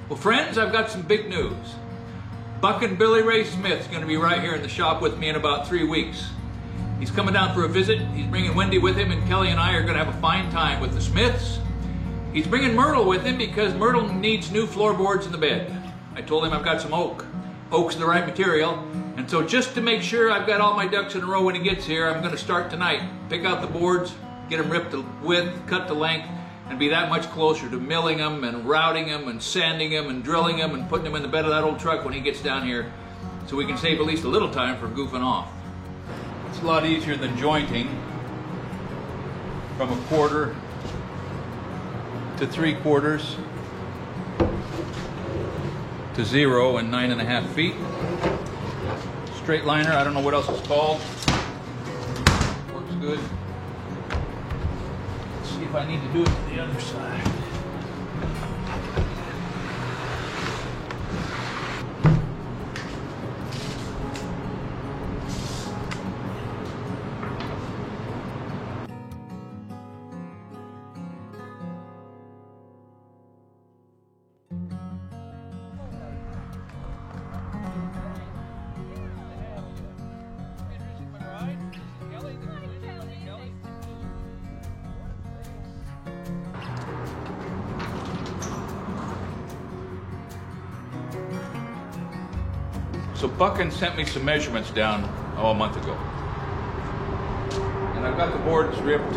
Well, friends, I've got some big news. Buckin' Billy Ray Smith's going to be right here in the shop with me in about 3 weeks. He's coming down for a visit. He's bringing Wendy with him, and Kelly and I are going to have a fine time with the Smiths. He's bringing Myrtle with him because Myrtle needs new floorboards in the bed. I told him I've got some oak. Oak's the right material. And so just to make sure I've got all my ducks in a row when he gets here, I'm going to start tonight. Pick out the boards, get them ripped to width, cut to length, and be that much closer to milling them and routing them and sanding them and drilling them and putting them in the bed of that old truck when he gets down here, so we can save at least a little time for goofing off. It's a lot easier than jointing from 1/4 to 3/4 to 0 and 9.5 feet. Straight liner, I don't know what else it's called. Works good. Let's see if I need to do it to the other side. So Buckin sent me some measurements down a month ago. And I've got the boards ripped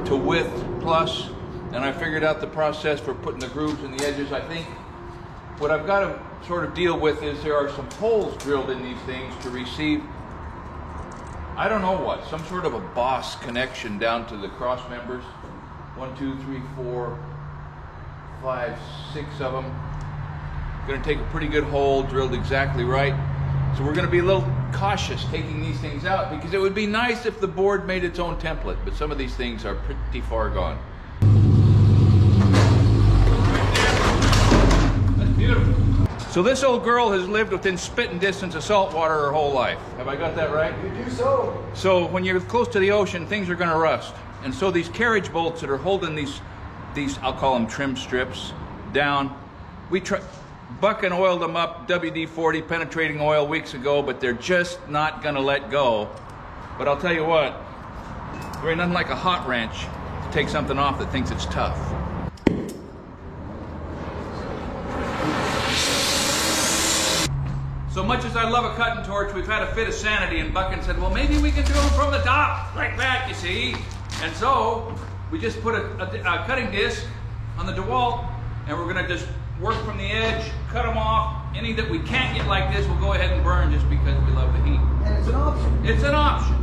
to width plus, and I figured out the process for putting the grooves in the edges. I think what I've got to sort of deal with is there are some holes drilled in these things to receive, I don't know what, some sort of a boss connection down to the cross members. 1, 2, 3, 4, 5, 6 of them. Going to take a pretty good hole, drilled exactly right. So we're going to be a little cautious taking these things out because it would be nice if the board made its own template, but some of these things are pretty far gone. That's beautiful. So this old girl has lived within spitting distance of salt water her whole life. Have I got that right? You do so. So when you're close to the ocean, things are going to rust. And so these carriage bolts that are holding these I'll call them trim strips, down, Buckin oiled them up, WD-40 penetrating oil weeks ago, but they're just not gonna let go. But I'll tell you what, there ain't nothing like a hot wrench to take something off that thinks it's tough. So much as I love a cutting torch, we've had a fit of sanity, and Buckin said, well, maybe we can do them from the top, like that, you see. And so we just put a cutting disc on the DeWalt, and we're gonna just work from the edge, cut them off. Any that we can't get like this, we'll go ahead and burn just because we love the heat. And it's an option. It's an option.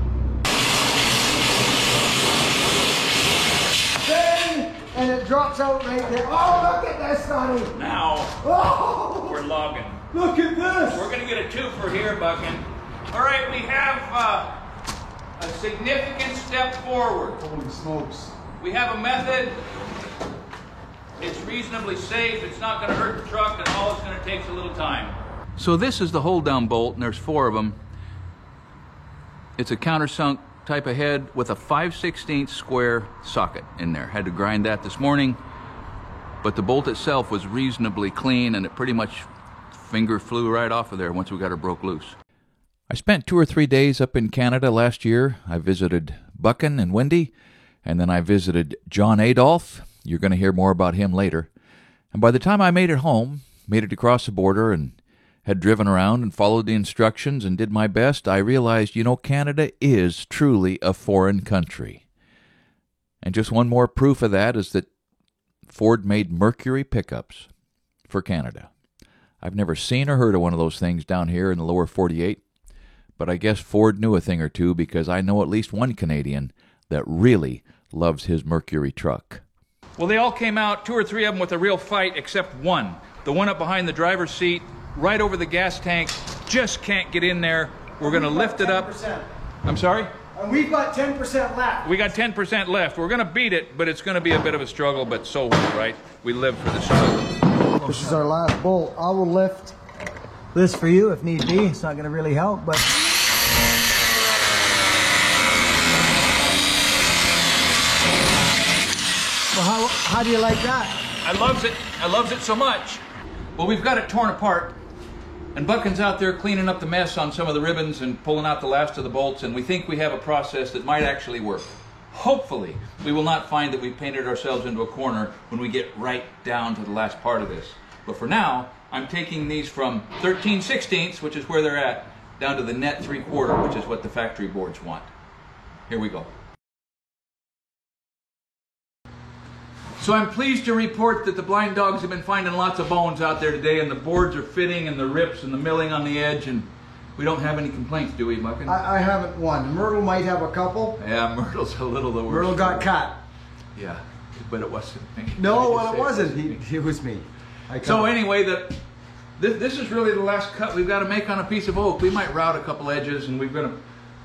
Bang! And it drops out right there. Oh, look at this, Sonny! Now, Oh! we're logging. Look at this! We're gonna get a twofer here, Buckin. All right, we have a significant step forward. Holy smokes. We have a method. It's reasonably safe, it's not gonna hurt the truck, and all it's gonna take is a little time. So this is the hold down bolt, and there's 4 of them. It's a countersunk type of head with a 5/16 square socket in there. Had to grind that this morning, but the bolt itself was reasonably clean, and it pretty much finger flew right off of there once we got her broke loose. I spent 2 or 3 days up in Canada last year. I visited Buckin and Wendy, and then I visited John Adolph. You're going to hear more about him later. And by the time I made it home, made it across the border and had driven around and followed the instructions and did my best, I realized, Canada is truly a foreign country. And just one more proof of that is that Ford made Mercury pickups for Canada. I've never seen or heard of one of those things down here in the lower 48, but I guess Ford knew a thing or two because I know at least one Canadian that really loves his Mercury truck. Well, they all came out, 2 or 3 of them with a real fight, except one. The one up behind the driver's seat, right over the gas tank, just can't get in there. We're going to lift it up. I'm sorry? And we've got 10% left. We got 10% left. We're going to beat it, but it's going to be a bit of a struggle, but so what, right? We live for the struggle. This is our last bolt. I will lift this for you if need be. It's not going to really help, but... Well, how do you like that? I loves it so much. Well, we've got it torn apart, and Buchan's out there cleaning up the mess on some of the ribbons and pulling out the last of the bolts, and we think we have a process that might actually work. Hopefully, we will not find that we've painted ourselves into a corner when we get right down to the last part of this. But for now, I'm taking these from 13/16, which is where they're at, down to the net 3/4, which is what the factory boards want. Here we go. So I'm pleased to report that the blind dogs have been finding lots of bones out there today, and the boards are fitting, and the rips and the milling on the edge, and we don't have any complaints, do we, Buchan? I haven't one. Myrtle might have a couple. Yeah, Myrtle's a little the worst. Myrtle got cut. Yeah, but it wasn't me. No, well, it wasn't. It was me. So anyway, this is really the last cut we've got to make on a piece of oak. We might route a couple edges, and we're going to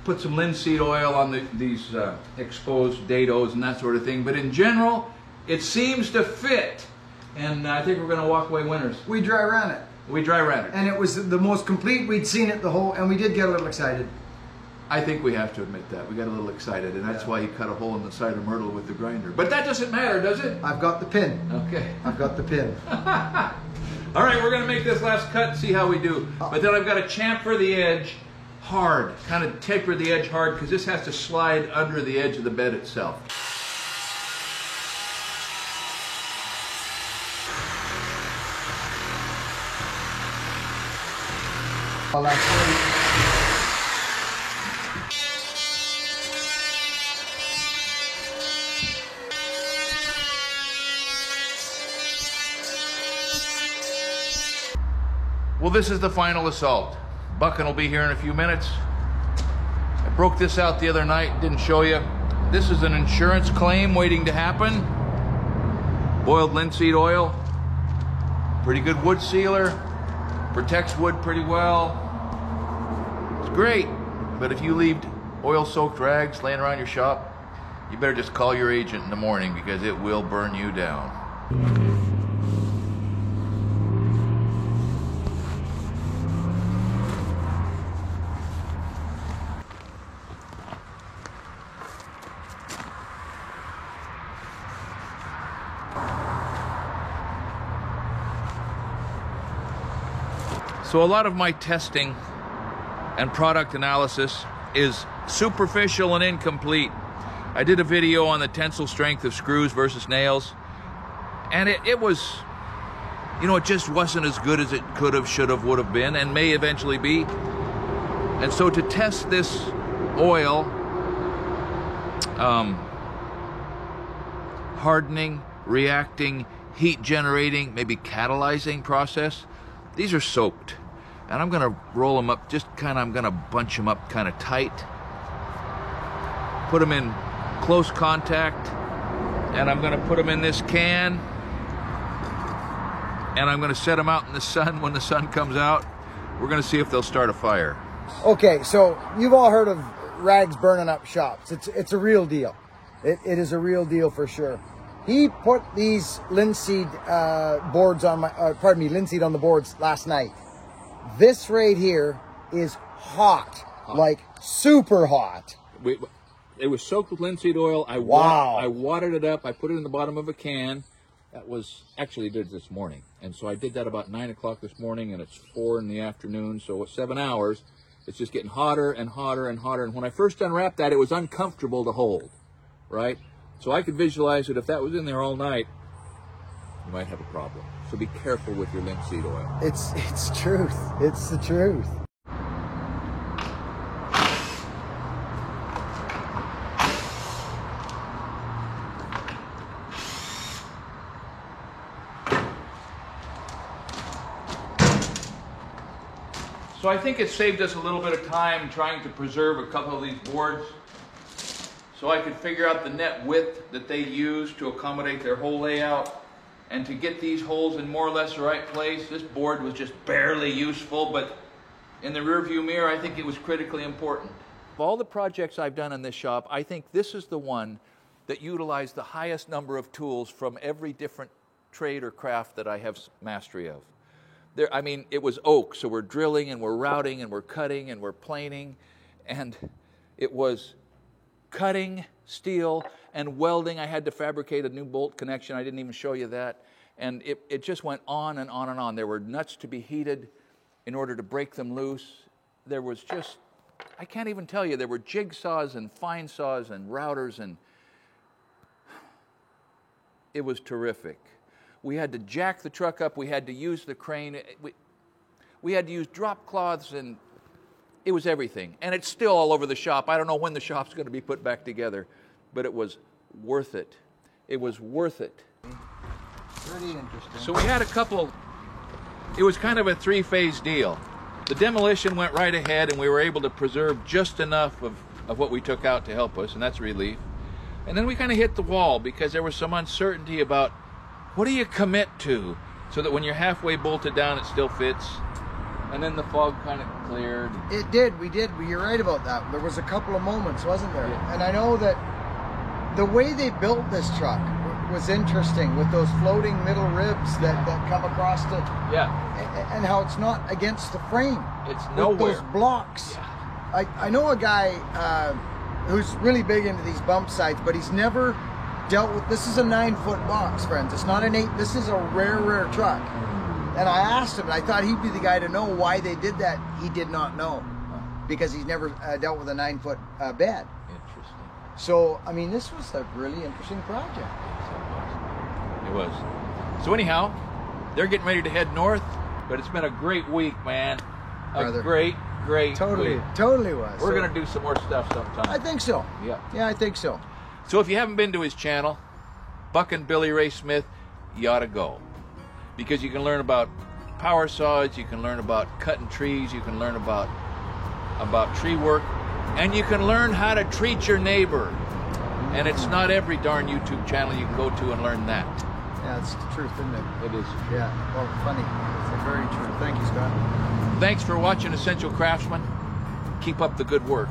put some linseed oil on these exposed dados and that sort of thing. But in general, it seems to fit, and I think we're going to walk away winners. We dry ran it. We dry ran it. And it was the most complete. We'd seen it the whole, and we did get a little excited. I think we have to admit that. We got a little excited, and that's why he cut a hole in the side of Myrtle with the grinder. But that doesn't matter, does it? I've got the pin. Okay. I've got the pin. All right, we're going to make this last cut and see how we do. But then I've got to chamfer the edge hard, kind of taper the edge hard, because this has to slide under the edge of the bed itself. Well, that's great. Well, this is the final assault. Buchan will be here in a few minutes. I broke this out the other night, didn't show you. This is an insurance claim waiting to happen. Boiled linseed oil, pretty good wood sealer, protects wood pretty well. It's great, but if you leave oil-soaked rags laying around your shop, you better just call your agent in the morning because it will burn you down. So a lot of my testing and product analysis is superficial and incomplete. I did a video on the tensile strength of screws versus nails, and it was, you know, it just wasn't as good as it could have, should have, would have been, and may eventually be. And so to test this oil, hardening, reacting, heat generating, maybe catalyzing process, these are soaked, and I'm gonna roll them up, I'm gonna bunch them up kind of tight, put them in close contact, and I'm gonna put them in this can, and I'm gonna set them out in the sun. When the sun comes out, we're gonna see if they'll start a fire. Okay, so you've all heard of rags burning up shops. It's a real deal. It is a real deal for sure. He put these linseed boards on linseed on the boards last night. This right here is hot. Like super hot. It was soaked with linseed oil. I watered it up. I put it in the bottom of a can. That was actually did this morning, and so I did that about 9 o'clock this morning, and it's 4 in the afternoon. So it's 7 hours. It's just getting hotter and hotter and hotter. And when I first unwrapped that, it was uncomfortable to hold, right? So I could visualize that if that was in there all night, you might have a problem. So be careful with your linseed oil. It's truth. It's the truth. So I think it saved us a little bit of time trying to preserve a couple of these boards, so I could figure out the net width that they use to accommodate their hole layout, and to get these holes in more or less the right place. This board was just barely useful, but in the rearview mirror, I think it was critically important. Of all the projects I've done in this shop, I think this is the one that utilized the highest number of tools from every different trade or craft that I have mastery of. I mean, it was oak, so we're drilling and we're routing and we're cutting and we're planing, and it was cutting steel and welding. I had to fabricate a new bolt connection. I didn't even show you that. And it just went on and on and on. There were nuts to be heated in order to break them loose. There was just, I can't even tell you, there were jigsaws and fine saws and routers, and it was terrific. We had to jack the truck up. We had to use the crane. We had to use drop cloths, and it was everything. And it's still all over the shop. I don't know when the shop's going to be put back together, but it was worth it. It was worth it. Pretty interesting. So we had a couple, it was kind of a three-phase deal. The demolition went right ahead, and we were able to preserve just enough of what we took out to help us, and that's a relief. And then we kind of hit the wall because there was some uncertainty about what do you commit to so that when you're halfway bolted down, it still fits. And then the fog kind of cleared. It did. We did. You're right about that. There was a couple of moments, wasn't there? Yeah. And I know that the way they built this truck was interesting with those floating middle ribs that come across the... Yeah. And how it's not against the frame. It's with nowhere. those blocks. Yeah. I know a guy who's really big into these bump sites, but he's never dealt with... This is a 9-foot box, friends. It's not an 8. This is a rare truck. And I asked him, and I thought he'd be the guy to know why they did that. He did not know, because he's never dealt with a 9-foot bed. Interesting. So, I mean, this was a really interesting project. It was. So anyhow, they're getting ready to head north, but it's been a great week, man. Brother. A great week. Totally was. We're going to do some more stuff sometime. I think so. Yeah. Yeah, I think so. So if you haven't been to his channel, Buck and Billy Ray Smith, you ought to go. Because you can learn about power saws, you can learn about cutting trees, you can learn about tree work, and you can learn how to treat your neighbor. And it's not every darn YouTube channel you can go to and learn that. Yeah, it's the truth, isn't it? It is. Yeah, well, funny. It's very true. Thank you, Scott. Thanks for watching Essential Craftsman. Keep up the good work.